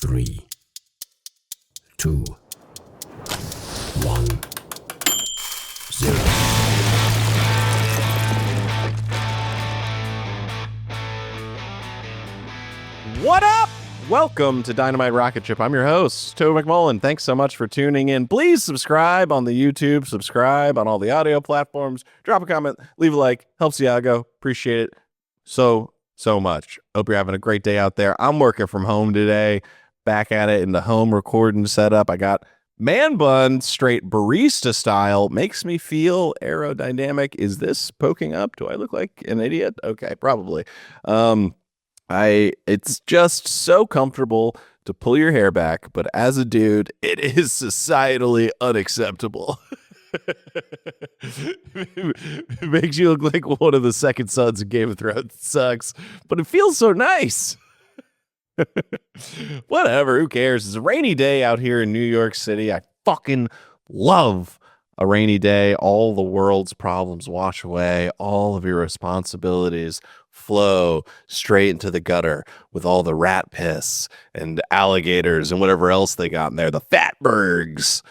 3, 2, 1, 0. What up? Welcome to Dynamite Rocketship. I'm your host, Toby McMullen. Thanks so much for tuning in. Please subscribe on the YouTube, subscribe on all the audio platforms, drop a comment, leave a like, helps the algo. Appreciate it so much. Hope you're having a great day out there. I'm working from home today, back at it in the home recording setup. I got man bun straight barista style. Makes me feel aerodynamic. Is this poking up? Do I look like an idiot? Okay, probably. It's just so comfortable to pull your hair back, but as a dude, it is societally unacceptable. It makes you look like one of the second sons of Game of Thrones. It sucks, but it feels so nice. Whatever, who cares? It's a rainy day out here in New York City. I fucking love a rainy day. All the world's problems wash away. All of your responsibilities flow straight into the gutter with all the rat piss and alligators and whatever else they got in there. The fatbergs,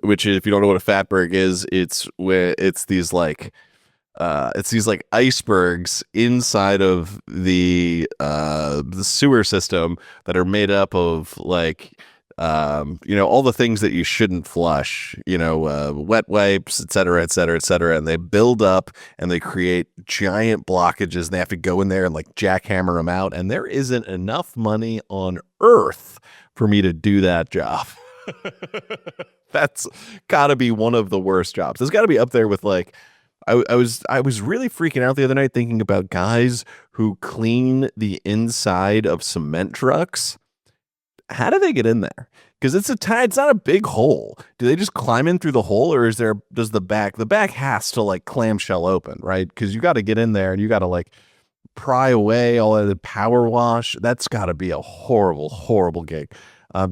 which if you don't know what a fatberg is, it's these icebergs inside of the sewer system that are made up of all the things that you shouldn't flush, wet wipes, et cetera, and they build up and they create giant blockages and they have to go in there and jackhammer them out. And there isn't enough money on earth for me to do that job. That's gotta be one of the worst jobs. It's gotta be up there with I was really freaking out the other night thinking about guys who clean the inside of cement trucks. How do they get in there? Because it's not a big hole. Do they just climb in through the hole, or does the back has to clamshell open, right? Because you got to get in there and you got to pry away all of the power wash. That's got to be a horrible, horrible gig.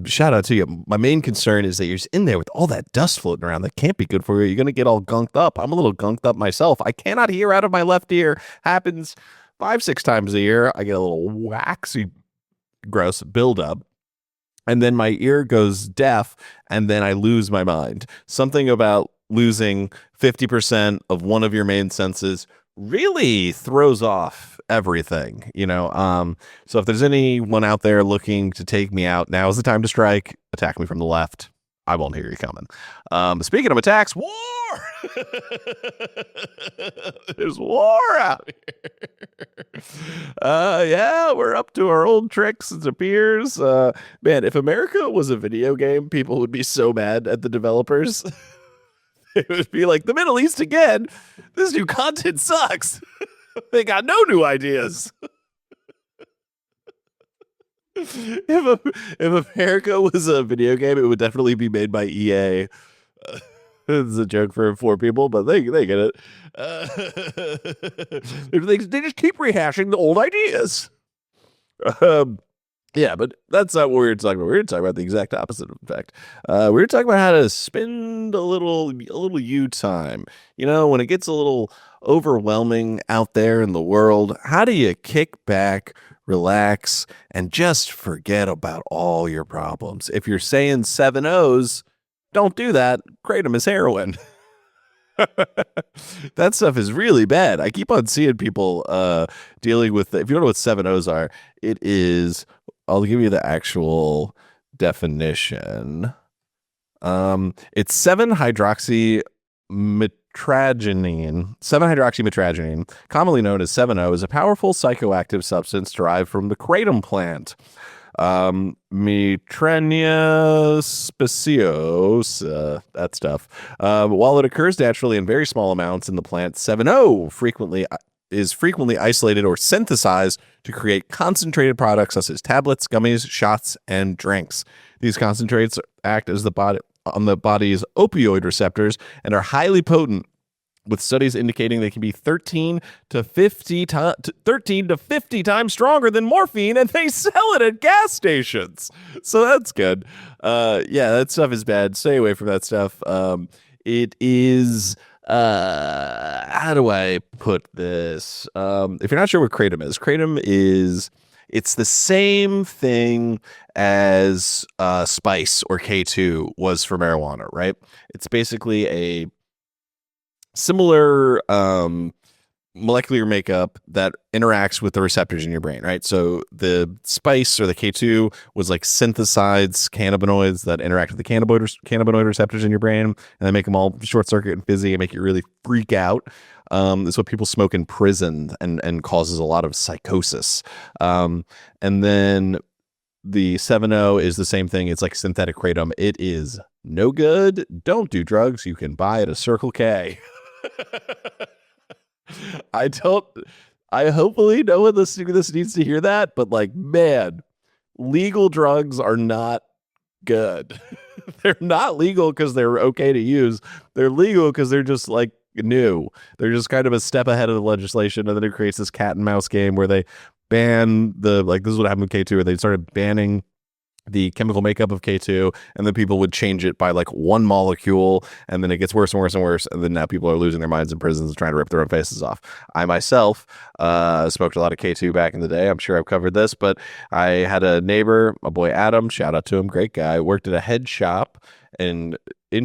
Shout out to you. My main concern is that you're just in there with all that dust floating around. That can't be good for you. You're going to get all gunked up. I'm a little gunked up myself. I cannot hear out of my left ear. Happens 5-6 times a year. I get a little waxy, gross buildup. And then my ear goes deaf, and then I lose my mind. Something about losing 50% of one of your main senses really throws off everything, So if there's anyone out there looking to take me out, now is the time to strike. Attack me from the left. I won't hear you coming. Speaking of attacks, war! There's war out here. Yeah, we're up to our old tricks, it appears. Man, if America was a video game, people would be so mad at the developers. It would be like, the Middle East again? This new content sucks. They got no new ideas. If America was a video game, it would definitely be made by EA. It's a joke for people, but they get it. They just keep rehashing the old ideas. Yeah, but that's not what we're talking about. We're going to talk about the exact opposite, in fact. We're talking about how to spend a little you time. When it gets a little overwhelming out there in the world, how do you kick back, relax, and just forget about all your problems? If you're saying 7 O's, don't do that. Kratom is heroin. That stuff is really bad. I keep on seeing people dealing with, if you don't know what 7 O's are, it is, I'll give you the actual definition. It's 7-hydroxymetragenine, commonly known as 7-O, is a powerful psychoactive substance derived from the kratom plant. Mitrenia specios, that stuff. While it occurs naturally in very small amounts in the plant, 7-O is frequently isolated or synthesized to create concentrated products such as tablets, gummies, shots, and drinks. These concentrates act as on the body's opioid receptors and are highly potent, with studies indicating they can be 13 to 50 times stronger than morphine, and they sell it at gas stations. So that's good. Yeah, that stuff is bad. Stay away from that stuff. It is how do I put this? If you're not sure what kratom is it's the same thing as spice or K2 was for marijuana, right? It's basically a similar molecular makeup that interacts with the receptors in your brain, right? So the spice or the K2 was like synthesized cannabinoids that interact with the cannabinoid receptors in your brain, and they make them all short circuit and fizzy and make you really freak out. It's what people smoke in prison and causes a lot of psychosis. And then the 7.0 is the same thing. It's like synthetic kratom. It is no good. Don't do drugs. You can buy at a Circle K. I don't. I hopefully no one listening to this needs to hear that, but like, man, legal drugs are not good. They're not legal because they're okay to use. They're legal because they're just like new. They're just kind of a step ahead of the legislation, and then it creates this cat and mouse game where they ban the like. This is what happened with K2, where they started banning the chemical makeup of K2, and then people would change it by like one molecule, and then it gets worse and worse and worse, and then now people are losing their minds in prisons and trying to rip their own faces off. I myself smoked a lot of K2 back in the day. I'm sure I've covered this, but I had a neighbor, my boy Adam, shout out to him, great guy, worked at a head shop in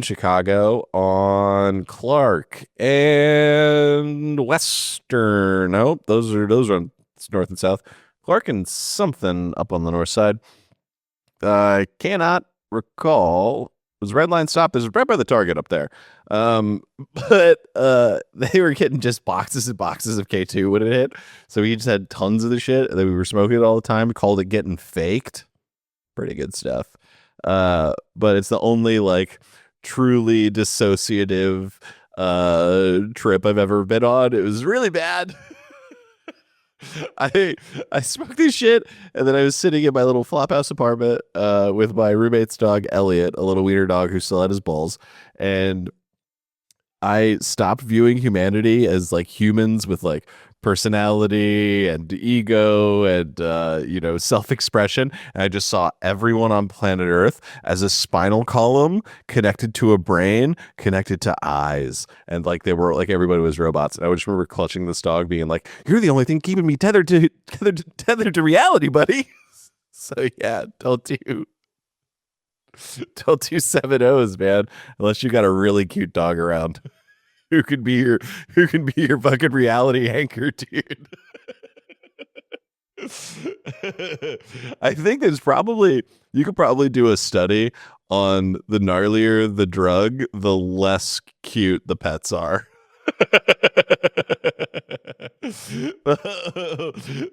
Chicago on Clark and Western. No, those are on north and south. Clark and something up on the north side. I cannot recall. It was Red Line Stop. There's right by the Target up there. But they were getting just boxes and boxes of K2 when it hit. So we just had tons of the shit, and then we were smoking it all the time. We called it getting faked. Pretty good stuff. But it's the only like truly dissociative trip I've ever been on. It was really bad. I smoked this shit, and then I was sitting in my little flophouse apartment with my roommate's dog Elliot, a little wiener dog who still had his balls, and I stopped viewing humanity as like humans with like personality and ego and self-expression, and I just saw everyone on planet Earth as a spinal column connected to a brain connected to eyes, and like they were like everybody was robots. And I just remember clutching this dog being like, you're the only thing keeping me tethered to reality, buddy. So yeah, don't do 7.0s, man, unless you got a really cute dog around who can be your fucking reality anchor, dude. I think you could probably do a study on the gnarlier the drug, the less cute the pets are.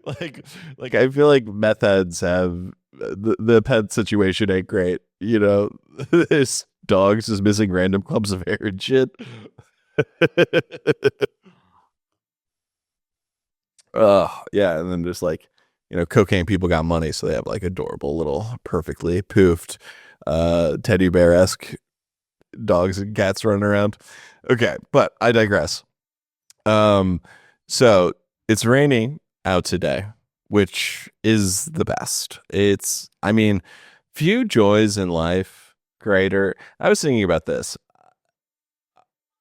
like I feel like meth heads have the pet situation ain't great. You know, this dog's just missing random clumps of hair and shit. Oh yeah, and then just like, cocaine people got money, so they have like adorable little perfectly poofed teddy bear-esque dogs and cats running around. Okay, but I digress. So it's raining out today, which is the best. Few joys in life greater. I was thinking about this.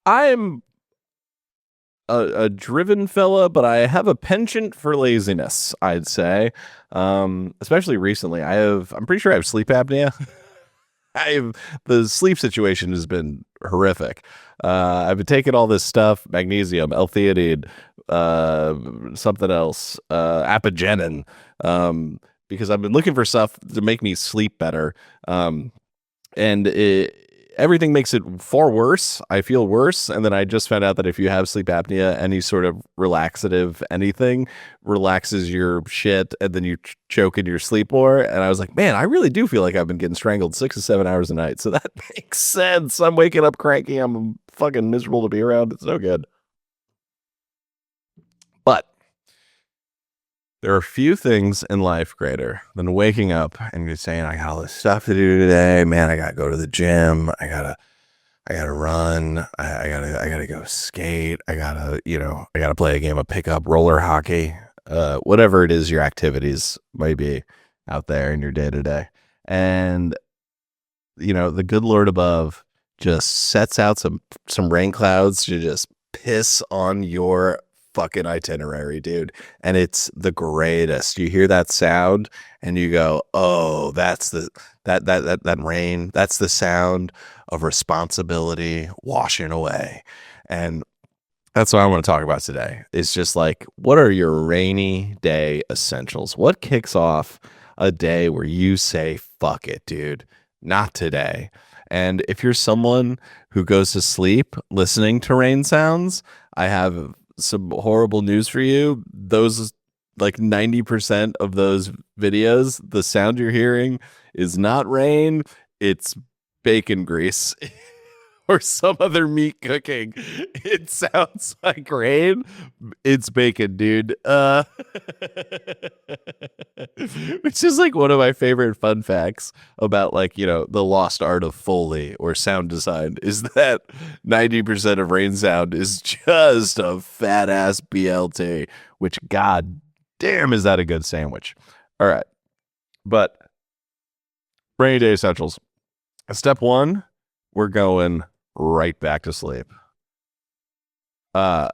I'm a driven fella, but I have a penchant for laziness, I'd say. Especially recently. I'm pretty sure I have sleep apnea. The sleep situation has been horrific. I've been taking all this stuff, magnesium, L-theanine, something else, apigenin, because I've been looking for stuff to make me sleep better. And everything makes it far worse. I feel worse. And then I just found out that if you have sleep apnea, any sort of relaxative anything relaxes your shit, and then you choke in your sleep more. And I was like, man, I really do feel like I've been getting strangled 6 to 7 hours a night. So that makes sense. I'm waking up cranky. I'm fucking miserable to be around. It's no good. But there are few things in life greater than waking up and just saying, I got all this stuff to do today. Man, I got to go to the gym. I gotta run. I gotta go skate. I gotta play a game of pickup roller hockey. Whatever it is your activities might be out there in your day to day. And, the good Lord above just sets out some rain clouds to just piss on your fucking itinerary, dude. And it's the greatest. You hear that sound and you go, oh, that's that rain. That's the sound of responsibility washing away. And that's what I want to talk about today. It's just like, what are your rainy day essentials? What kicks off a day where you say, fuck it, dude, not today? And if you're someone who goes to sleep listening to rain sounds, I have some horrible news for you. Those, like 90% of those videos, the sound you're hearing is not rain, it's bacon grease. Or some other meat cooking. It sounds like rain. It's bacon, dude. Which is like one of my favorite fun facts about, like, you know, the lost art of Foley or sound design is that 90% of rain sound is just a fat ass BLT, which, god damn, is that a good sandwich. All right. But rainy day essentials. Step one, we're going right back to sleep. There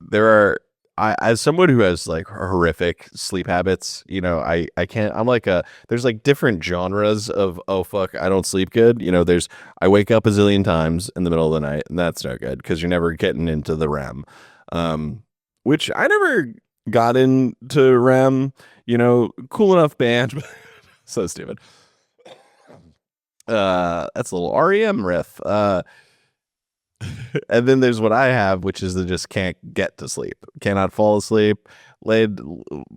are, as someone who has like horrific sleep habits, you know, I can't, I'm like there's like different genres of, oh fuck, I don't sleep good. You know, I wake up a zillion times in the middle of the night, and that's no good because you're never getting into the REM. Which I never got into REM, you know, cool enough band. So stupid. That's a little REM riff. And then there's what I have, which is the just can't get to sleep, cannot fall asleep,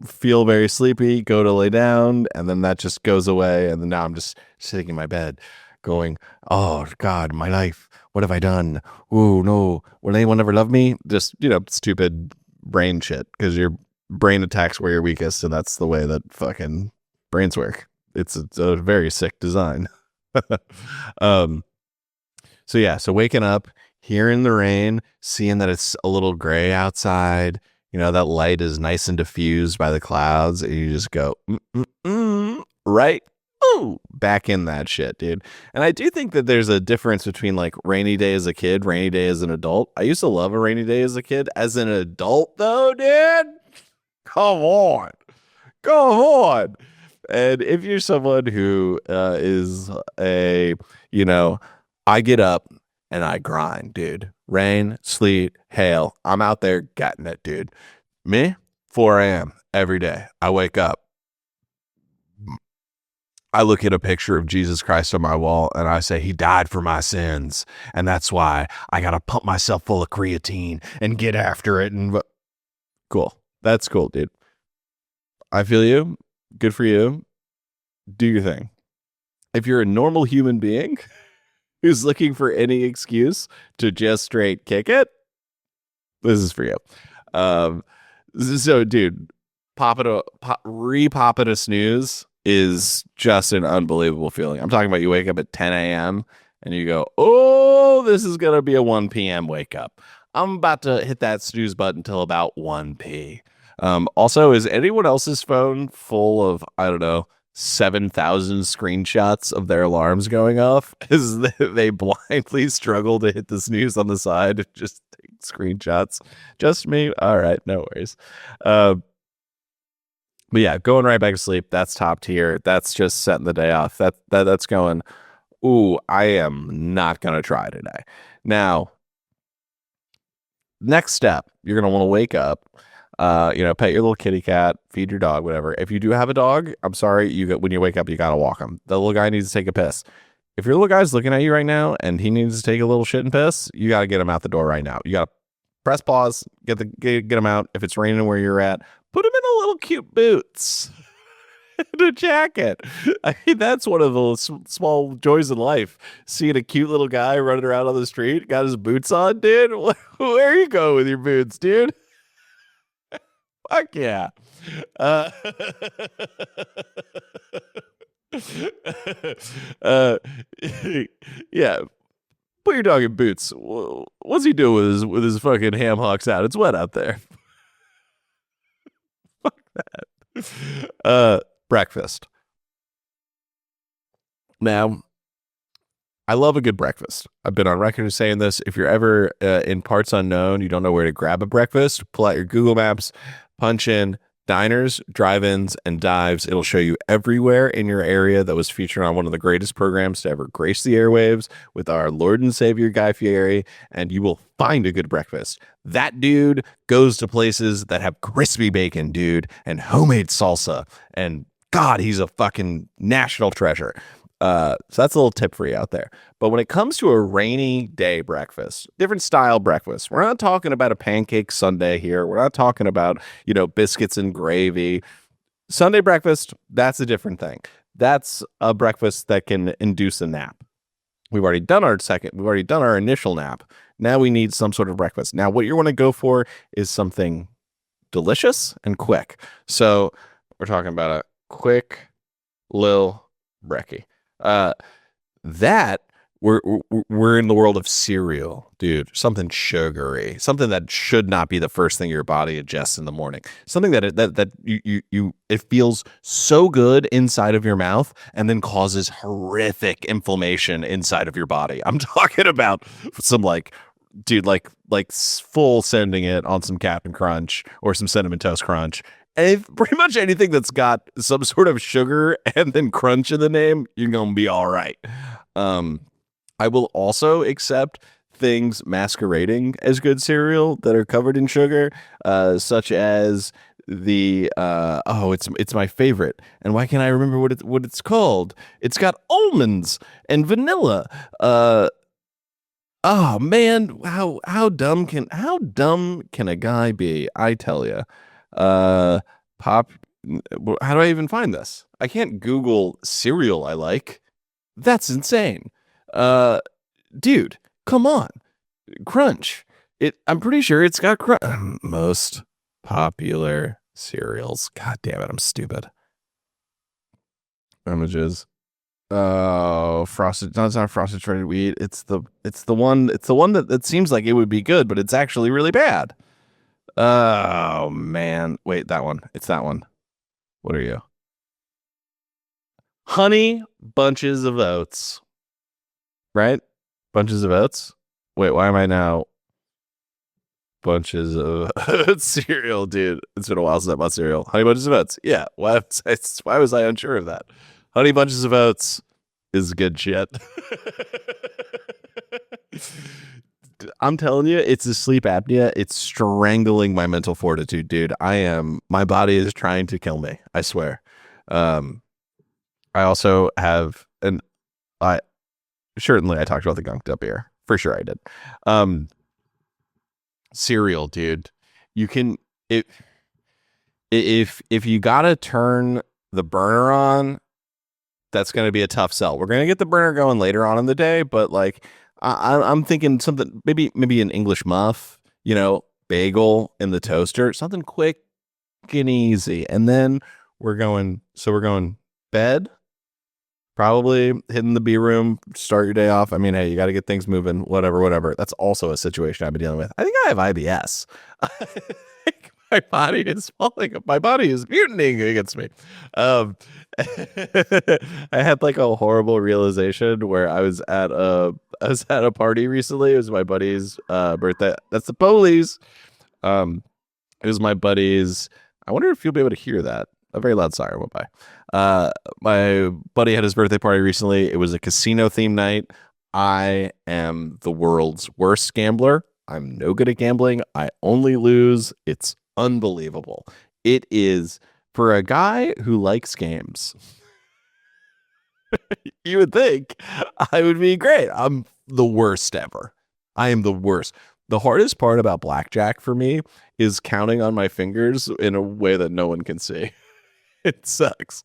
feel very sleepy, go to lay down, and then that just goes away. And then now I'm just sitting in my bed going, oh God, my life, what have I done? Oh no, will anyone ever love me? Just, you know, stupid brain shit, because your brain attacks where you're weakest, and that's the way that fucking brains work. It's a very sick design. So yeah, so waking up, hearing the rain, seeing that it's a little gray outside, you know, that light is nice and diffused by the clouds, and you just go, right? Ooh, back in that shit, dude. And I do think that there's a difference between like rainy day as a kid, rainy day as an adult. I used to love a rainy day as a kid. As an adult, though, dude, come on. Come on. And if you're someone who is you know, I get up and I grind, dude. Rain, sleet, hail. I'm out there getting it, dude. Me, 4 a.m. every day. I wake up. I look at a picture of Jesus Christ on my wall and I say, he died for my sins. And that's why I got to pump myself full of creatine and get after it. And cool. That's cool, dude. I feel you. Good for you. Do your thing. If you're a normal human being who's looking for any excuse to just straight kick it, this is for you. So, dude, repop it a snooze is just an unbelievable feeling. I'm talking about you wake up at 10 a.m. and you go, oh, this is going to be a 1 p.m. wake up. I'm about to hit that snooze button until about 1 p. Also, is anyone else's phone full of, I don't know, 7,000 screenshots of their alarms going off as they blindly struggle to hit the snooze on the side and just take screenshots? Just me? All right, no worries. But yeah, going right back to sleep, that's top tier. That's just setting the day off. That's going, ooh, I am not going to try today. Now, next step, you're going to want to wake up, pet your little kitty cat, feed your dog, whatever. If you do have a dog, I'm sorry, when you wake up, you got to walk him. The little guy needs to take a piss. If your little guy's looking at you right now and he needs to take a little shit and piss, you got to get him out the door right now. You got to press pause, get him out. If it's raining where you're at, put him in a little cute boots and a jacket. I mean, that's one of the small joys in life. Seeing a cute little guy running around on the street, got his boots on, dude. Where you go with your boots, dude? Fuck yeah. Uh, yeah. Put your dog in boots. What's he doing with his fucking ham hocks out? It's wet out there. Fuck that. Breakfast. Now, I love a good breakfast. I've been on record as saying this. If you're ever in parts unknown, you don't know where to grab a breakfast, pull out your Google Maps, punch in diners, drive-ins, and dives. It'll show you everywhere in your area that was featured on one of the greatest programs to ever grace the airwaves with our Lord and Savior Guy Fieri, and you will find a good breakfast. That dude goes to places that have crispy bacon, dude, and homemade salsa, and God, he's a fucking national treasure. So that's a little tip for you out there. But when it comes to a rainy day breakfast, different style breakfast, we're not talking about a pancake sundae here. We're not talking about, biscuits and gravy. Sunday breakfast, that's a different thing. That's a breakfast that can induce a nap. We've already done our initial nap. Now we need some sort of breakfast. Now, what you want to go for is something delicious and quick. So we're talking about a quick lil brekkie. That we're in the world of cereal, dude. Something sugary, something that should not be the first thing your body ingests in the morning. Something that you it feels so good inside of your mouth and then causes horrific inflammation inside of your body. I'm talking about some full sending it on some Captain Crunch or some Cinnamon Toast Crunch. And pretty much anything that's got some sort of sugar and then crunch in the name, you're going to be all right. I will also accept things masquerading as good cereal that are covered in sugar, such as the it's my favorite. And why can't I remember what it's called? It's got almonds and vanilla. Oh man, how dumb can a guy be? I tell you. How do I even find this? I can't Google cereal I like. That's insane. Dude, come on. Crunch. I'm pretty sure it's got most popular cereals. God damn it, I'm stupid. Images. Oh, frosted. No, it's not frosted shredded wheat. It's the one that seems like it would be good, but it's actually really bad. Oh man. Wait, that one. It's that one. What are you? Honey bunches of oats. Right? Bunches of oats? Wait, why am I now bunches of cereal, dude? It's been a while since I bought cereal. Honey bunches of oats. Yeah. Why was I unsure of that? Honey bunches of oats is good shit. I'm telling you, it's the sleep apnea. It's strangling my mental fortitude, dude. My body is trying to kill me. I swear. I also have I talked about the gunked up ear. For sure I did. Cereal, dude. You can, if you gotta turn the burner on, that's going to be a tough sell. We're going to get the burner going later on in the day, but I'm thinking something, maybe an English muff, bagel in the toaster, something quick and easy. And then we're going bed, probably hitting the B room, start your day off. I mean, hey, you got to get things moving, whatever. That's also a situation I've been dealing with. I think I have IBS. My body is falling. My body is mutinying against me. I had a horrible realization where I was at a party recently. It was my buddy's birthday. That's the police. It was my buddy's. I wonder if you'll be able to hear that. A very loud siren went by. My buddy had his birthday party recently. It was a casino theme night. I am the world's worst gambler. I'm no good at gambling. I only lose. It's unbelievable. It is for a guy who likes games. You would think I would be great. I'm the worst ever. I am the worst. The hardest part about blackjack for me is counting on my fingers in a way that no one can see. It sucks.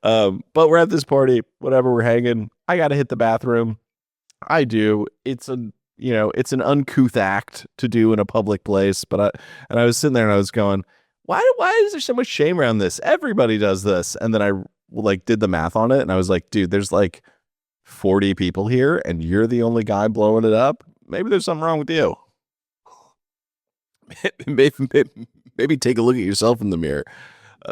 But we're at this party, whatever, we're hanging. I got to hit the bathroom. I do. It's an uncouth act to do in a public place, but I was sitting there and I was going, why is there so much shame around this? Everybody does this. And then I did the math on it and I was like, dude, there's 40 people here and you're the only guy blowing it up. Maybe there's something wrong with you. Maybe take a look at yourself in the mirror.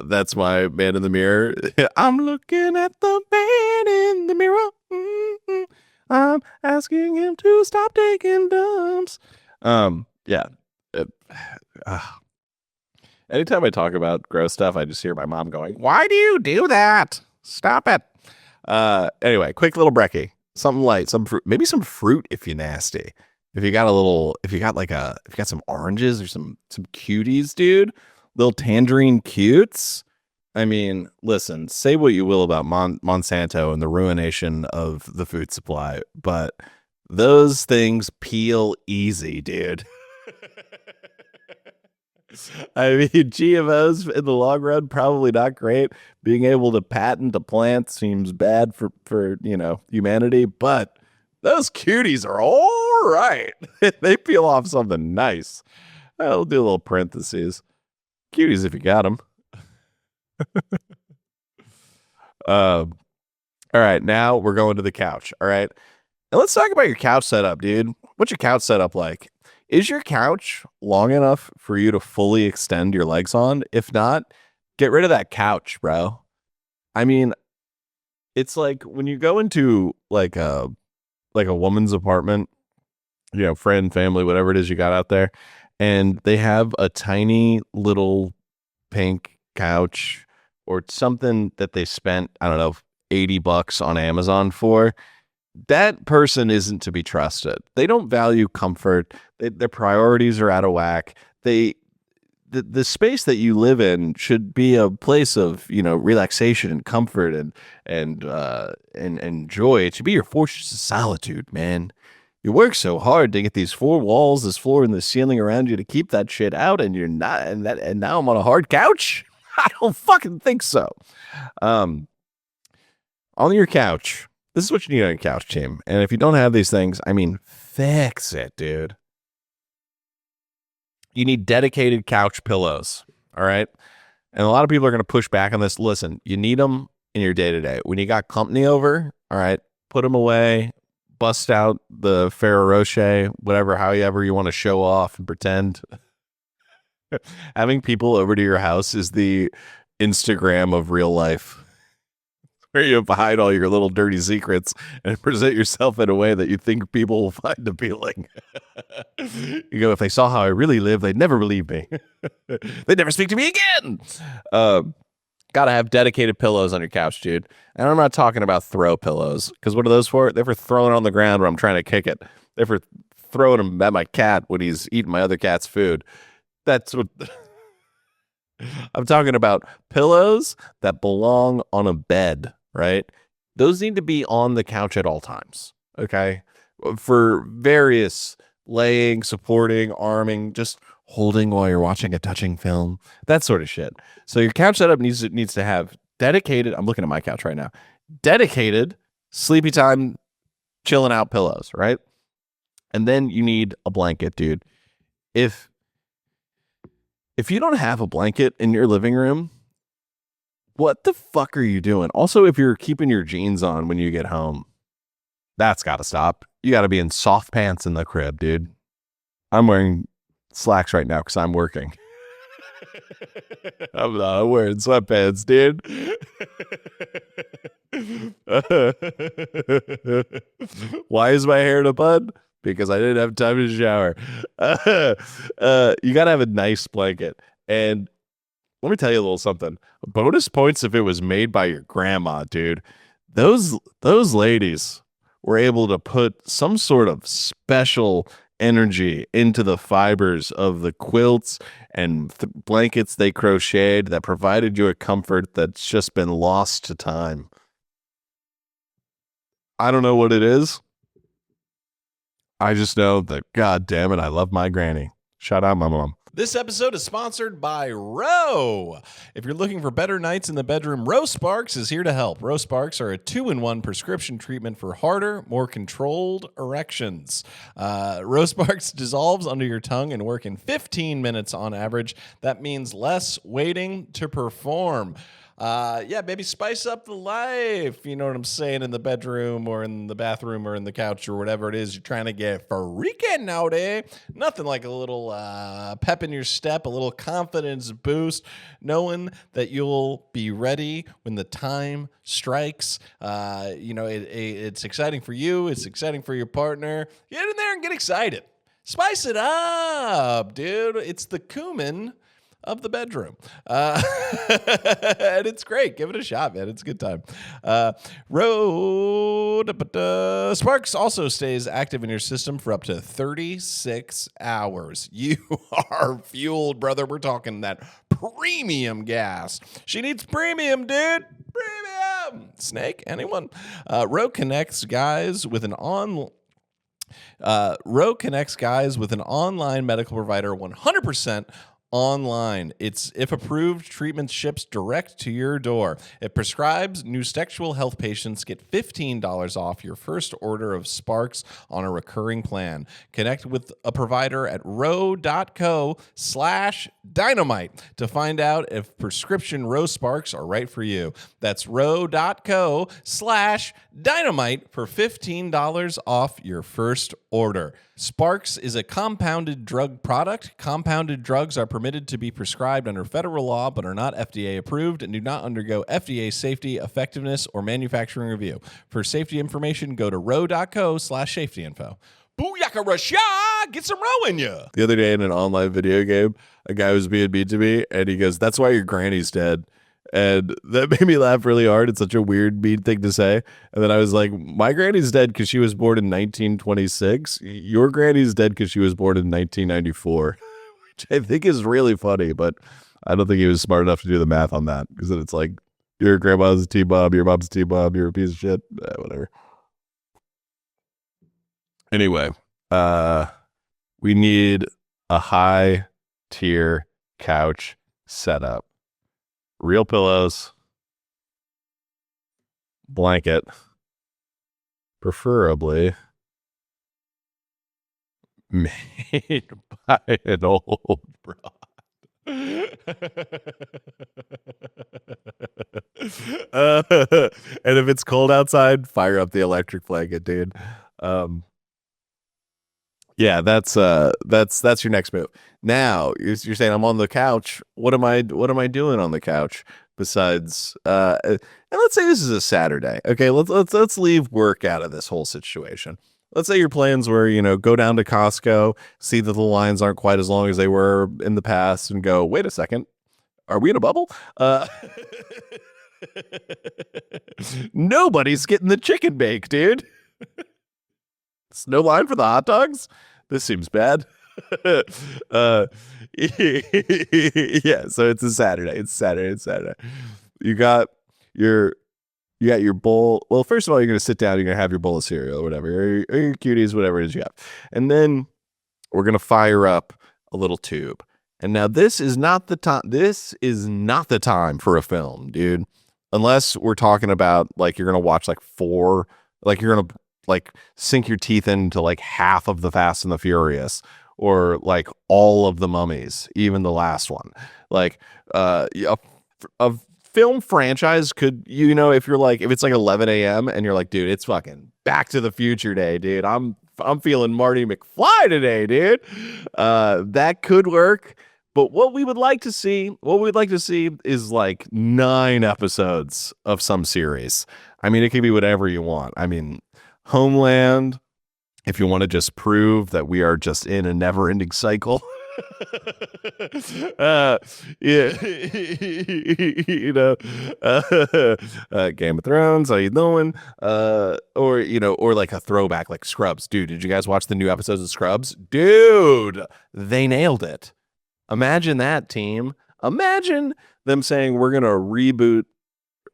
That's my man in the mirror. I'm looking at the man in the mirror. Mm-hmm. I'm asking him to stop taking dumps. Yeah. It- uh, Anytime I talk about gross stuff, I just hear my mom going, "Why do you do that? Stop it." Anyway, quick little brekkie. Something light, some fruit, maybe some fruit if you're nasty. If you got some oranges or some cuties, dude, little tangerine cutes. I mean, listen, say what you will about Monsanto and the ruination of the food supply, but those things peel easy, dude. I mean, GMOs in the long run, probably not great. Being able to patent a plant seems bad for humanity, but those cuties are all right. They peel off something nice. I'll do a little parentheses. Cuties if you got them. All right, now we're going to the couch. All right. And let's talk about your couch setup, dude. What's your couch setup like? Is your couch long enough for you to fully extend your legs on? If not, get rid of that couch, bro. I mean, it's like when you go into like a woman's apartment, friend, family, whatever it is you got out there, and they have a tiny little pink couch or something that they spent, I don't know, $80 on Amazon for. That person isn't to be trusted. They don't value comfort. Their priorities are out of whack. The space that you live in should be a place of relaxation and comfort and joy. It should be your fortress of solitude, man. You work so hard to get these four walls, this floor, and the ceiling around you to keep that shit out, and you're not. And now I'm on a hard couch. I don't fucking think so. On your couch. This is what you need on your couch, team. And if you don't have these things, I mean, fix it, dude. You need dedicated couch pillows, all right? And a lot of people are going to push back on this. Listen, you need them in your day-to-day. When you got company over, all right, put them away, bust out the Ferrero Rocher, whatever, however you want to show off and pretend. Having people over to your house is the Instagram of real life, where you hide all your little dirty secrets and present yourself in a way that you think people will find appealing. You go, if they saw how I really live, they'd never believe me. They'd never speak to me again. Gotta have dedicated pillows on your couch, dude. And I'm not talking about throw pillows, because what are those for? They're for throwing it on the ground when I'm trying to kick it. They're for throwing them at my cat when he's eating my other cat's food. That's what... I'm talking about pillows that belong on a bed, right? Those need to be on the couch at all times, okay? For various laying, supporting, arming, just holding while you're watching a touching film, that sort of shit. So your couch setup needs to have dedicated, I'm looking at my couch right now, dedicated sleepy time, chilling out pillows, right? And then you need a blanket, dude. If you don't have a blanket in your living room, what the fuck are you doing? Also, if you're keeping your jeans on when you get home, that's got to stop. You got to be in soft pants in the crib, dude. I'm wearing slacks right now because I'm working. I'm not wearing sweatpants, dude. Why is my hair in a bun? Because I didn't have time to shower. You got to have a nice blanket. And let me tell you a little something. Bonus points if it was made by your grandma, dude. Those ladies were able to put some sort of special energy into the fibers of the quilts and blankets they crocheted that provided you a comfort that's just been lost to time. I don't know what it is. I just know that, God damn it, I love my granny. Shout out my mom. This episode is sponsored by Row. If you're looking for better nights in the bedroom, Row Sparks is here to help. Row Sparks are a 2-in-1 prescription treatment for harder, more controlled erections. Row Sparks dissolves under your tongue and work in 15 minutes on average. That means less waiting to perform. Yeah, maybe spice up the life. You know what I'm saying? In the bedroom or in the bathroom or in the couch or whatever it is you're trying to get freaking naughty. Nothing like a little pep in your step, a little confidence boost, knowing that you'll be ready when the time strikes. It's exciting for you. It's exciting for your partner. Get in there and get excited. Spice it up, dude. It's the cumin of the bedroom. And it's great. Give it a shot, man. It's a good time. Sparks also stays active in your system for up to 36 hours. You are fueled, brother. We're talking that premium gas. She needs premium, dude. Premium. Snake? Anyone? Row connects guys with an online medical provider 100% online. It's, if approved, treatment ships direct to your door. It prescribes new sexual health patients get $15 off your first order of Sparks on a recurring plan. Connect with a provider at row.co/dynamite to find out if prescription Row Sparks are right for you. That's row.co/dynamite for $15 off your first order. Sparks is a compounded drug product. Compounded drugs are permitted to be prescribed under federal law but are not FDA approved and do not undergo FDA safety, effectiveness, or manufacturing review. For safety information, go to row.co/safety info. Booyaka Rasha! Get some row in ya! The other day in an online video game, a guy was being mean to me, and he goes, "That's why your granny's dead." And that made me laugh really hard. It's such a weird, mean thing to say. And then I was like, my granny's dead because she was born in 1926. Your granny's dead because she was born in 1994, which I think is really funny, but I don't think he was smart enough to do the math on that, because then it's like, your grandma's a T-Bob, your mom's a T-Bob, you're a piece of shit. Whatever. Anyway, we need a high tier couch setup. Real pillows, blanket, preferably made by an old broad. And if it's cold outside, fire up the electric blanket, dude. Yeah, that's your next move. Now you're saying I'm on the couch. What am I doing on the couch besides? And let's say this is a Saturday. Okay, let's leave work out of this whole situation. Let's say your plans were, go down to Costco, see that the lines aren't quite as long as they were in the past, and go, wait a second, are we in a bubble? Nobody's getting the chicken bake, dude. It's no line for the hot dogs. This seems bad. Yeah, so it's a Saturday. It's Saturday. You got your bowl. Well, first of all, you're gonna sit down. You're gonna have your bowl of cereal or whatever, or your cuties, whatever it is you have, and then we're gonna fire up a little tube. And now this is not the time. This is not the time for a film, dude. Unless we're talking about like you're gonna watch like you're gonna like sink your teeth into like half of the Fast and the Furious, or like all of the Mummies, even the last one. Like a film franchise could, if it's like 11 a.m. and you're like, dude, it's fucking Back to the Future day, dude. I'm feeling Marty McFly today, dude. That could work. But what we'd like to see is like 9 episodes of some series. I mean, it could be whatever you want. I mean, Homeland, if you want to just prove that we are just in a never-ending cycle. Game of Thrones, how you doing? Or like a throwback like Scrubs. Dude, did you guys watch the new episodes of Scrubs? Dude, they nailed it. Imagine that, team. Imagine them saying we're gonna reboot,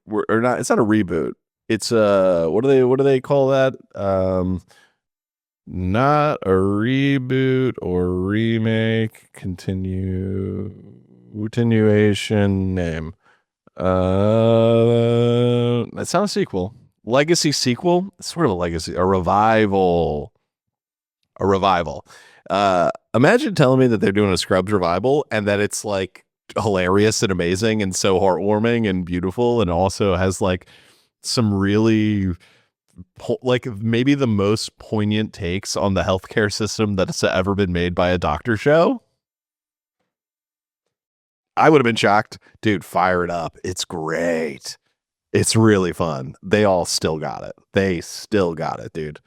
or not. It's not a reboot. It's what do they call that? Not a reboot or remake. Continuation name. That's not a sequel. Legacy sequel. It's sort of a legacy. A revival. Imagine telling me that they're doing a Scrubs revival and that it's like hilarious and amazing and so heartwarming and beautiful, and also has like some really like maybe the most poignant takes on the healthcare system that's ever been made by a doctor show. I would have been shocked. Dude, fire it up. It's great. It's really fun. They all still got it. They still got it, dude.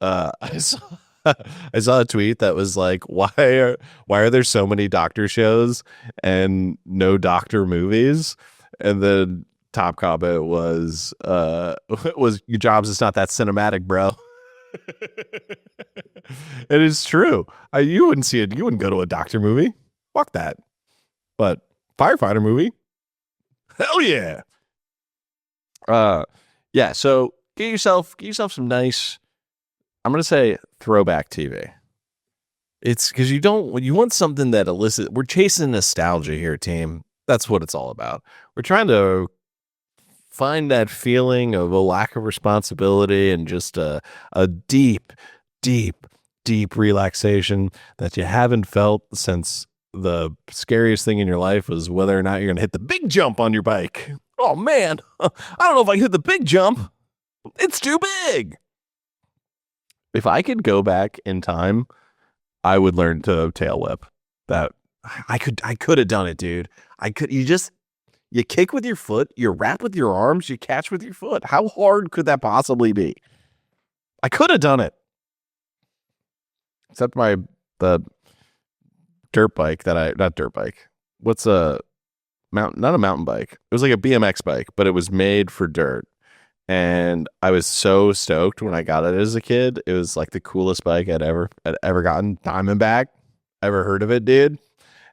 I saw I saw a tweet that was like, why are there so many doctor shows and no doctor movies? And then top comment was your jobs is not that cinematic, bro. It is true. You wouldn't see it. You wouldn't go to a doctor movie. Fuck that. But firefighter movie, hell yeah. Yeah. So get yourself some nice, I'm gonna say throwback TV. It's because you want something that elicits. We're chasing nostalgia here, team. That's what it's all about. We're trying to find that feeling of a lack of responsibility and just a deep, deep, deep relaxation that you haven't felt since the scariest thing in your life was whether or not you're going to hit the big jump on your bike. Oh man, I don't know if I can hit the big jump. It's too big. If I could go back in time, I would learn to tail whip. That I could have done it, dude. You kick with your foot, you wrap with your arms, you catch with your foot. How hard could that possibly be? I could have done it. Except the dirt bike not dirt bike. What's not a mountain bike. It was like a BMX bike, but it was made for dirt. And I was so stoked when I got it as a kid. It was like the coolest bike I'd ever gotten. Diamondback. Ever heard of it, dude?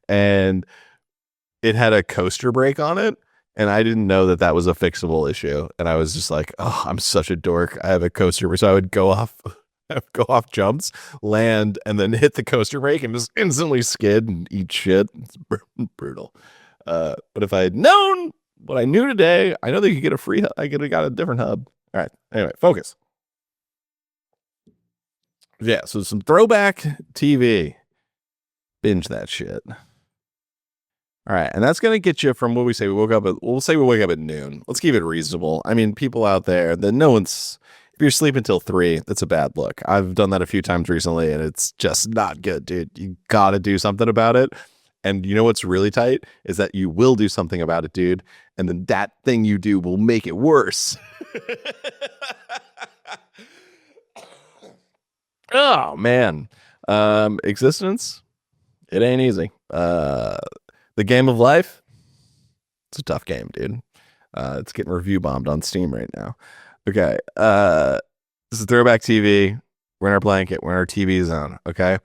And it had a coaster brake on it. And I didn't know that was a fixable issue. And I was just like, oh, I'm such a dork. I have a coaster brake. So I would go off jumps, land, and then hit the coaster brake and just instantly skid and eat shit. It's brutal. But if I had known what I knew today, I know they could get a free. I could have got a different hub. All right. Anyway, focus. Yeah. So some throwback TV. Binge that shit. All right, and that's gonna get you from what we say. We'll say we wake up at noon. Let's keep it reasonable. I mean, people out there that if you're sleeping till 3, that's a bad look. I've done that a few times recently, and it's just not good, dude. You gotta do something about it. And you know what's really tight is that you will do something about it, dude. And then that thing you do will make it worse. Oh man, existence. It ain't easy. The game of life, it's a tough game, dude. It's getting review bombed on Steam right now. Okay. This is Throwback TV. We're in our blanket. We're in our TV zone. Okay.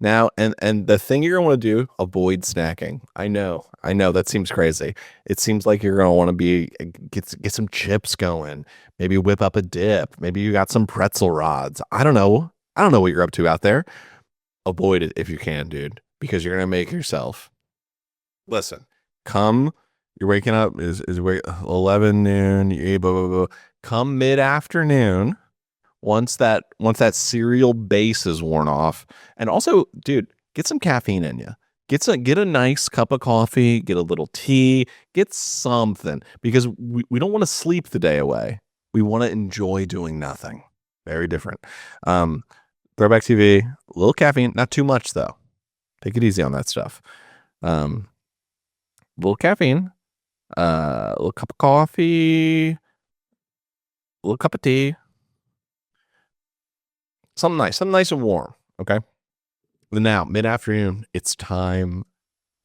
Now, and the thing you're going to want to do, avoid snacking. I know that seems crazy. It seems like you're going to want to get some chips going. Maybe whip up a dip. Maybe you got some pretzel rods. I don't know what you're up to out there. Avoid it if you can, dude, because you're going to make yourself. Listen, you're waking up is 11 noon, blah, blah, blah. Come mid-afternoon, once that cereal base is worn off, and also, dude, get some caffeine in you. Get a nice cup of coffee, get a little tea, get something, because we don't want to sleep the day away. We want to enjoy doing nothing. Very different. Throwback TV, a little caffeine, not too much though. Take it easy on that stuff. Little caffeine, a little cup of coffee, a little cup of tea, something nice and warm. Okay. Now, mid-afternoon, it's time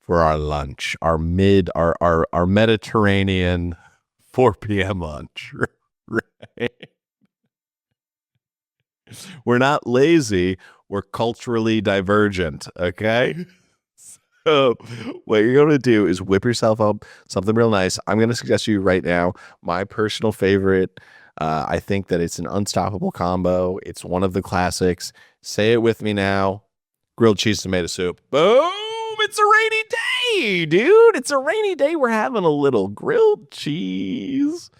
for our lunch, our Mediterranean 4 p.m. lunch. Right? We're not lazy. We're culturally divergent. Okay. So what you're going to do is whip yourself up something real nice. I'm going to suggest to you right now my personal favorite. I think that it's an unstoppable combo. It's one of the classics. Say it with me now. Grilled cheese tomato soup. Boom! It's a rainy day, dude. It's a rainy day. We're having a little grilled cheese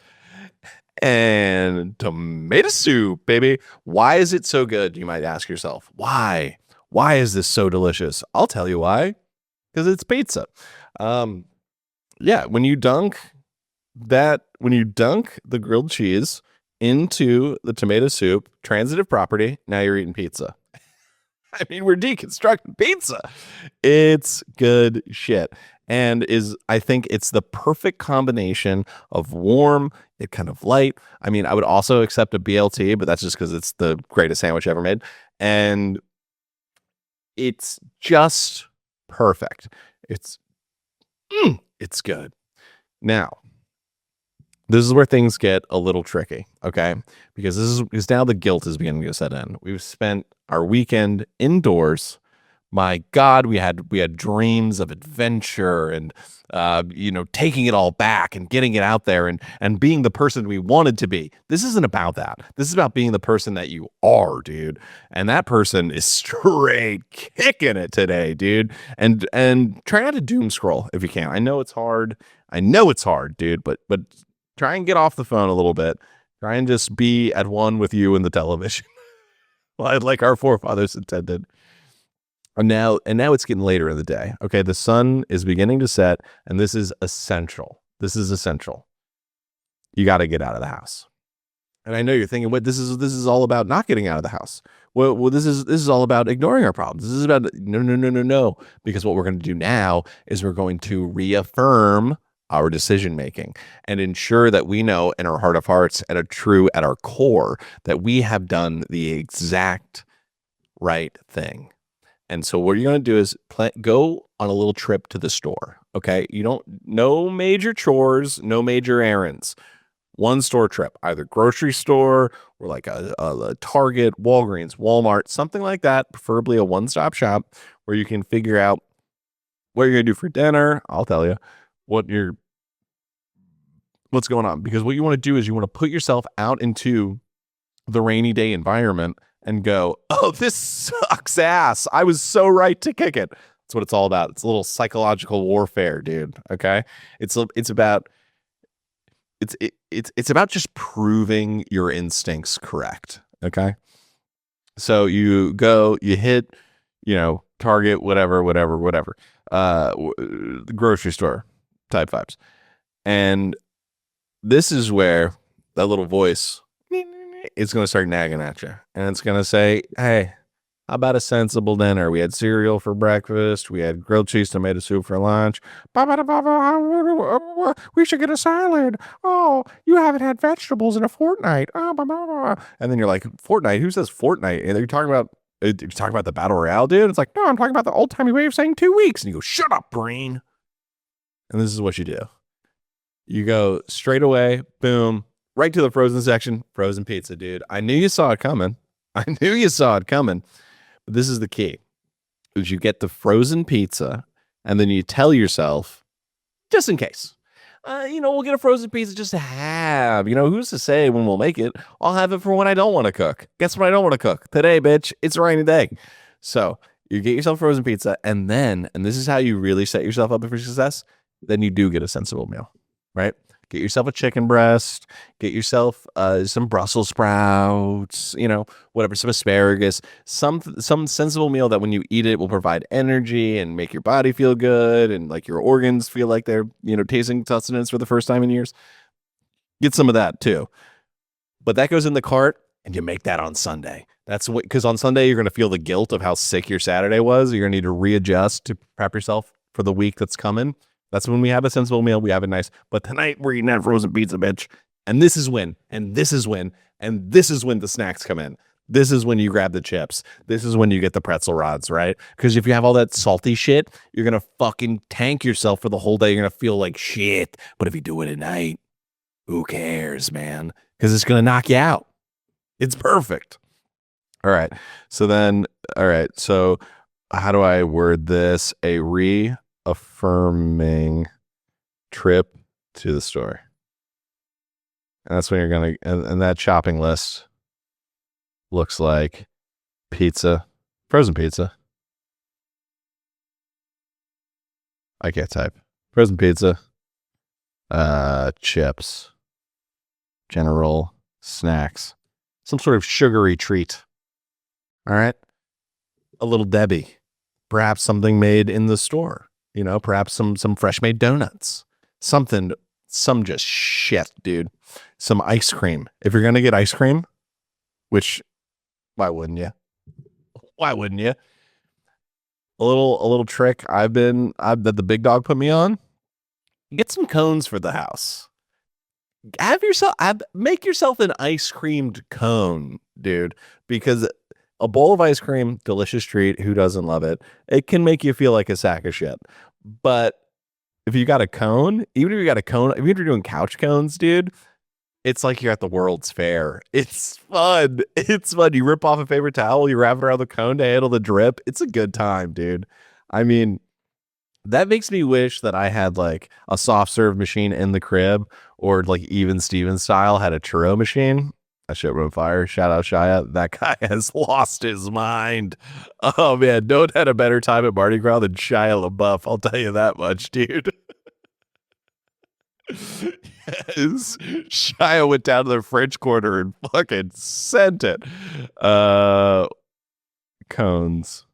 and tomato soup, baby. Why is it so good? You might ask yourself. Why? Why is this so delicious? I'll tell you why. Because it's pizza. Yeah, when you dunk the grilled cheese into the tomato soup, transitive property, now you're eating pizza. I mean, we're deconstructing pizza. It's good shit. And I think it's the perfect combination of warm, it kind of light. I mean, I would also accept a BLT, but that's just because it's the greatest sandwich ever made. And it's just perfect. It's good. Now, this is where things get a little tricky, okay? Because now the guilt is beginning to set in. We've spent our weekend indoors. My God, we had dreams of adventure and taking it all back and getting it out there and being the person we wanted to be. This isn't about that. This is about being the person that you are, dude. And that person is straight kicking it today, dude. And try not to doom scroll if you can. I know it's hard. Dude, but try and get off the phone a little bit. Try and just be at one with you and the television. Like our forefathers intended. And now it's getting later in the day. Okay, the sun is beginning to set, and this is essential. You got to get out of the house. And I know you're thinking, "What? This is all about not getting out of the house." Well, this is all about ignoring our problems. This is about no. Because what we're going to do now is we're going to reaffirm our decision making and ensure that we know in our heart of hearts and at our core that we have done the exact right thing. And so what you're going to do is go on a little trip to the store. Okay. No major chores, no major errands. One store trip, either grocery store or like a Target, Walgreens, Walmart, something like that. Preferably a one-stop shop where you can figure out what you're going to do for dinner. I'll tell you what's going on, because what you want to do is you want to put yourself out into the rainy day environment and go, oh, this sucks ass. I was so right to kick it. That's what it's all about. It's a little psychological warfare, dude. Okay. It's about just proving your instincts correct. Okay. So you hit, Target, whatever, the grocery store type vibes. And this is where that little voice is going to start nagging at you. And it's going to say, hey, how about a sensible dinner? We had cereal for breakfast. We had grilled cheese tomato soup for lunch. We should get a salad. Oh, you haven't had vegetables in a fortnight. And then you're like, Fortnite? Who says Fortnite? And you're talking about the Battle Royale, dude? It's like, no, I'm talking about the old-timey way of saying 2 weeks. And you go, shut up, brain. And this is what you do. You go straight away, boom, right to the frozen section, frozen pizza, dude. I knew you saw it coming. But this is the key. Is you get the frozen pizza, and then you tell yourself, just in case, we'll get a frozen pizza just to have. Who's to say when we'll make it? I'll have it for when I don't want to cook. Guess what I don't want to cook? Today, bitch. It's a rainy day. So you get yourself frozen pizza, and this is how you really set yourself up for success, then you do get a sensible meal. Right? Get yourself a chicken breast, get yourself some Brussels sprouts, whatever, some asparagus, some sensible meal that when you eat it will provide energy and make your body feel good and like your organs feel like they're, tasting sustenance for the first time in years. Get some of that too. But that goes in the cart and you make that on Sunday. Because on Sunday you're going to feel the guilt of how sick your Saturday was. You're going to need to readjust to prep yourself for the week that's coming. That's when we have a sensible meal. We have it nice. But tonight we're eating that frozen pizza, bitch. And this is when the snacks come in. This is when you grab the chips. This is when you get the pretzel rods, right? Because if you have all that salty shit, you're going to fucking tank yourself for the whole day. You're going to feel like shit. But if you do it at night, who cares, man? Because it's going to knock you out. It's perfect. All right. So how do I word this? A reaffirming trip to the store. And that's when you're going to, and that shopping list looks like pizza, frozen pizza. I can't type. Frozen pizza, chips, general snacks, some sort of sugary treat. All right. A little Debbie, perhaps something made in the store, perhaps some fresh made donuts, some just shit, dude. Some ice cream. If you're gonna get ice cream, which why wouldn't you? Why wouldn't you? A little trick that the big dog put me on. Get some cones for the house. Make yourself an ice creamed cone, dude, because a bowl of ice cream, delicious treat. Who doesn't love it? It can make you feel like a sack of shit. But if you got a cone, even if you're doing couch cones, dude, it's like you're at the World's Fair. It's fun. It's fun. You rip off a paper towel, you wrap it around the cone to handle the drip. It's a good time, dude. I mean, that makes me wish that I had like a soft serve machine in the crib, or like even Steven style had a churro machine. That shit went on fire. Shout out Shia. That guy has lost his mind. Oh man, no one had a better time at Mardi Gras than Shia LaBeouf. I'll tell you that much, dude. Yes. Shia went down to the French Quarter and fucking sent it. Cones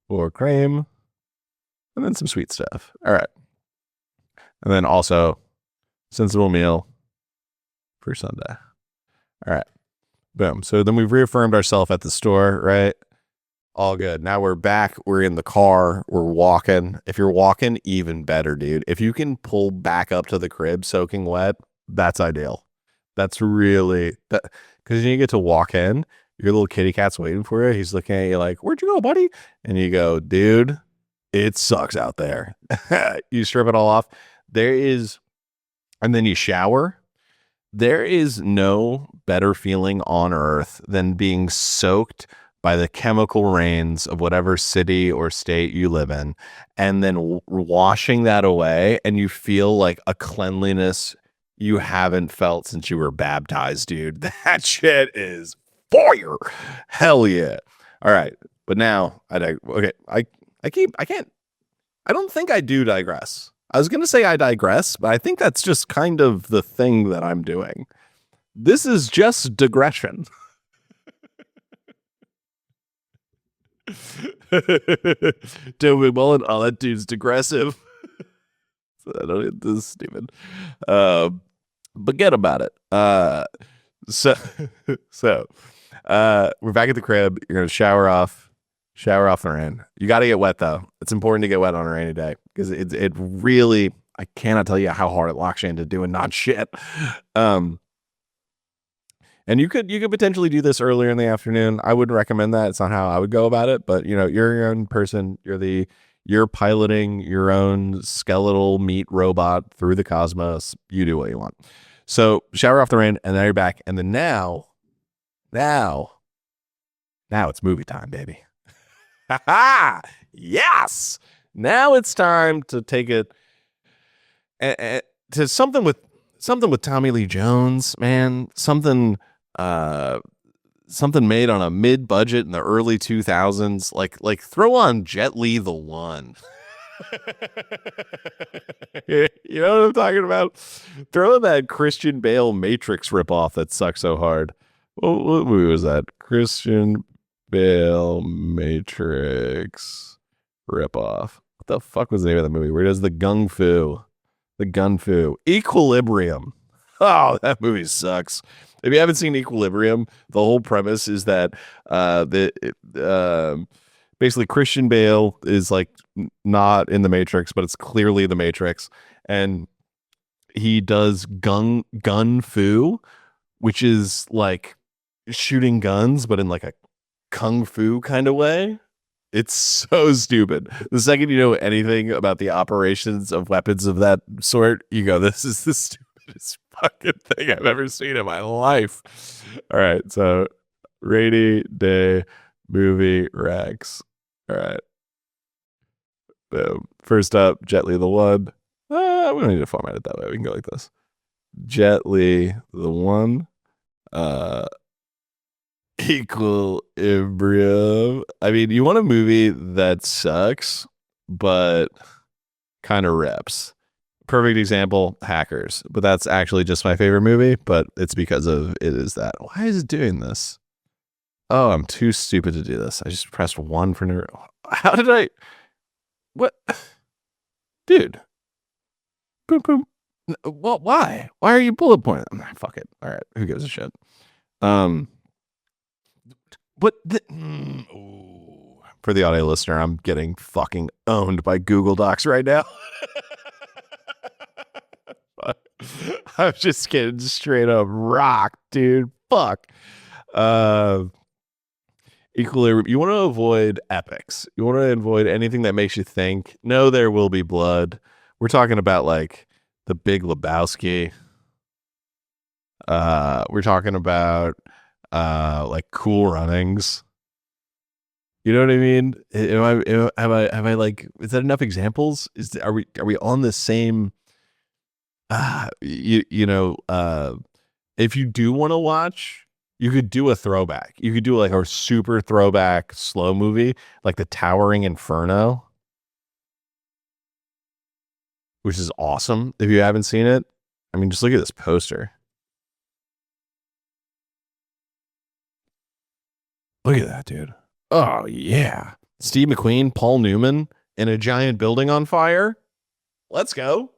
or cream. And then some sweet stuff. All right. And then also sensible meal for Sunday. All right. Boom. So then we've reaffirmed ourselves at the store, right? All good. Now we're back. We're in the car. We're walking. If you're walking, even better, dude. If you can pull back up to the crib soaking wet, that's ideal. That's really that, because you get to walk in, your little kitty cat's waiting for you. He's looking at you like, "Where'd you go, buddy?" And you go, "Dude, it sucks out there." You strip it all off. And then you shower. There is no better feeling on earth than being soaked by the chemical rains of whatever city or state you live in, and then washing that away, and you feel like a cleanliness you haven't felt since you were baptized, dude. That shit is fire. Hell yeah. All right. But now I don't think I do digress. I was going to say I digress, but I think that's just kind of the thing that I'm doing. This is just digression. Toby McMullen, oh, that dude's digressive. I don't. This is stupid. But get about it. So we're back at the crib. You're gonna shower off the rain. You got to get wet though. It's important to get wet on a rainy day because it really. I cannot tell you how hard it locks you into doing not shit. And you could potentially do this earlier in the afternoon. I wouldn't recommend that. It's not how I would go about it. But you're your own person. You're piloting your own skeletal meat robot through the cosmos. You do what you want. So shower off the rain, and then you're back. And then now it's movie time, baby. Yes. Now it's time to take it to something with Tommy Lee Jones, man. Something made on a mid-budget in the early 2000s. Like throw on Jet Li the One. You know what I'm talking about? Throw in that Christian Bale Matrix ripoff that sucks so hard. What movie was that? Christian Bale Matrix ripoff. What the fuck was the name of the movie? Where does the gun fu? Equilibrium. Oh, that movie sucks. If you haven't seen Equilibrium, the whole premise is that basically Christian Bale is like not in the Matrix, but it's clearly the Matrix, and he does gun fu, which is like shooting guns, but in like a kung fu kind of way. It's so stupid. The second you know anything about the operations of weapons of that sort, you go, "This is the stupidest fucking thing I've ever seen in my life." All right, so rainy day movie Rex. All right. Boom. First up, Jet Li the One. We don't need to format it that way. We can go like this. Jet Li the One. Equilibrium. I mean, you want a movie that sucks, but kind of rips. Perfect example, Hackers. But that's actually just my favorite movie, but it's because of it is that. Why is it doing this? Oh, I'm too stupid to do this. I just pressed one for no. How did I? What? Dude. Boom, boom. Well, why? Why are you bullet pointing? Fuck it. All right. Who gives a shit? But for the audio listener, I'm getting fucking owned by Google Docs right now. I'm just getting straight up rocked, dude. Fuck. Equilibrium. You want to avoid epics. You want to avoid anything that makes you think, no, there will be blood. We're talking about like The Big Lebowski. We're talking about like Cool Runnings. You know what I mean? Have I like, is that enough examples? Are we on the same if you do want to watch, you could do a throwback. You could do like a super throwback slow movie, like The Towering Inferno, which is awesome. If you haven't seen it, I mean, just look at this poster. Look at that, dude. Oh, yeah. Steve McQueen, Paul Newman in a giant building on fire. Let's go.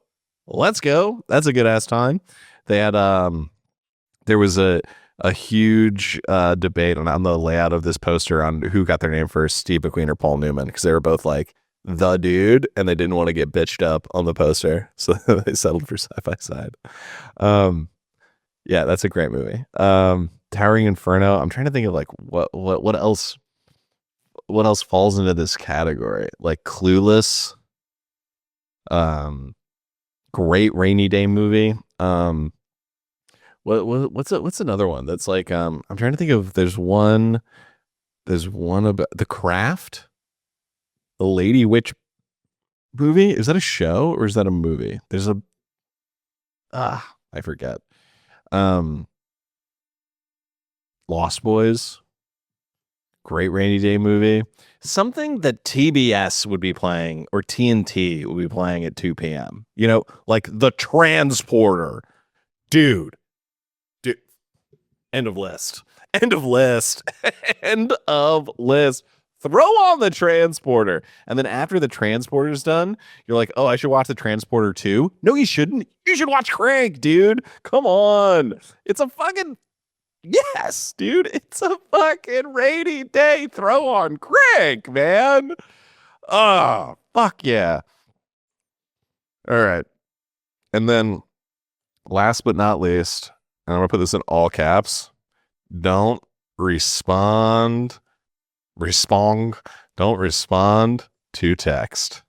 That's a good ass time. They had, there was a huge debate on the layout of this poster on who got their name first, Steve McQueen or Paul Newman, because they were both like the dude and they didn't want to get bitched up on the poster. So they settled for Side by Side. Yeah, that's a great movie. Towering Inferno. I'm trying to think of like what else falls into this category? Like Clueless. Great rainy day movie. What's another one that's like I'm trying to think of. There's one about The Craft, the Lady Witch movie. Is that a show or is that a movie? There's a I forget. Lost Boys, great rainy day movie. Something that TBS would be playing or TNT would be playing at 2 p.m. You know, like The Transporter. Dude. End of list. End of list. Throw on The Transporter. And then after The Transporter's done, you're like, oh, I should watch The Transporter 2. No, you shouldn't. You should watch Crank, dude. Come on. It's a fucking... Yes, dude. It's a fucking rainy day. Throw on Crank, man. Oh, fuck yeah. All right. And then last but not least, and I'm going to put this in all caps. Don't respond to text.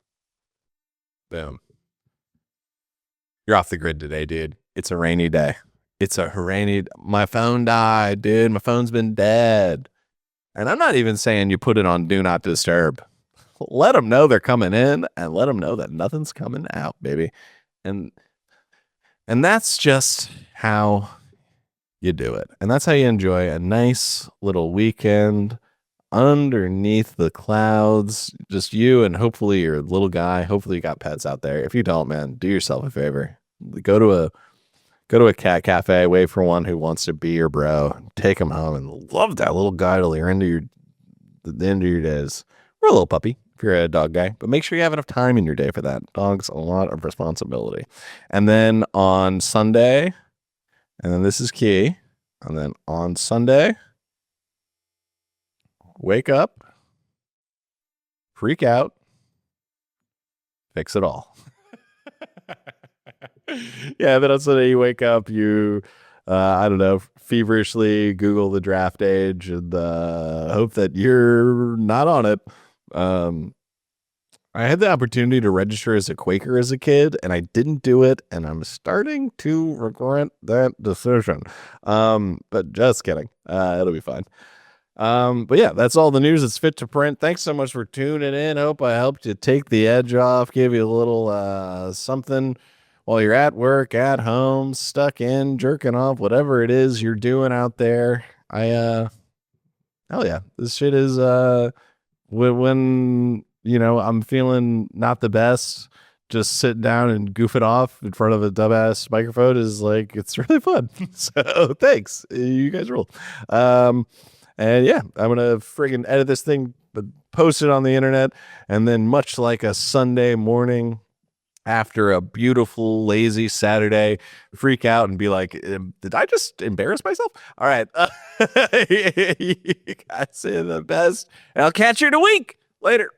Boom. You're off the grid today, dude. It's a rainy day. My phone died, dude. My phone's been dead. And I'm not even saying you put it on Do Not Disturb. Let them know they're coming in and let them know that nothing's coming out, baby. And that's just how you do it. And that's how you enjoy a nice little weekend underneath the clouds. Just you and hopefully your little guy. Hopefully you got pets out there. If you don't, man, do yourself a favor. Go to a cat cafe, wait for one who wants to be your bro, take him home and love that little guy till you're into the end of your days. Or a little puppy if you're a dog guy, but make sure you have enough time in your day for that. Dog's a lot of responsibility. And then on Sunday, and then this is key, and then on Sunday, wake up, freak out, fix it all. Yeah, then on Sunday you wake up, you, I don't know, feverishly Google the draft age and hope that you're not on it. I had the opportunity to register as a Quaker as a kid, and I didn't do it, and I'm starting to regret that decision. But just kidding. It'll be fine. But yeah, that's all the news that's fit to print. Thanks so much for tuning in. Hope I helped you take the edge off, give you a little something while you're at work, at home, stuck in, jerking off, whatever it is you're doing out there. Hell yeah, this shit is when I'm feeling not the best, just sitting down and goof it off in front of a dumbass microphone is like, it's really fun. So thanks, you guys rule. And yeah, I'm gonna friggin' edit this thing, but post it on the internet, and then much like a Sunday morning after a beautiful, lazy Saturday, freak out and be like, did I just embarrass myself? All right. You guys say the best. And I'll catch you in a week. Later.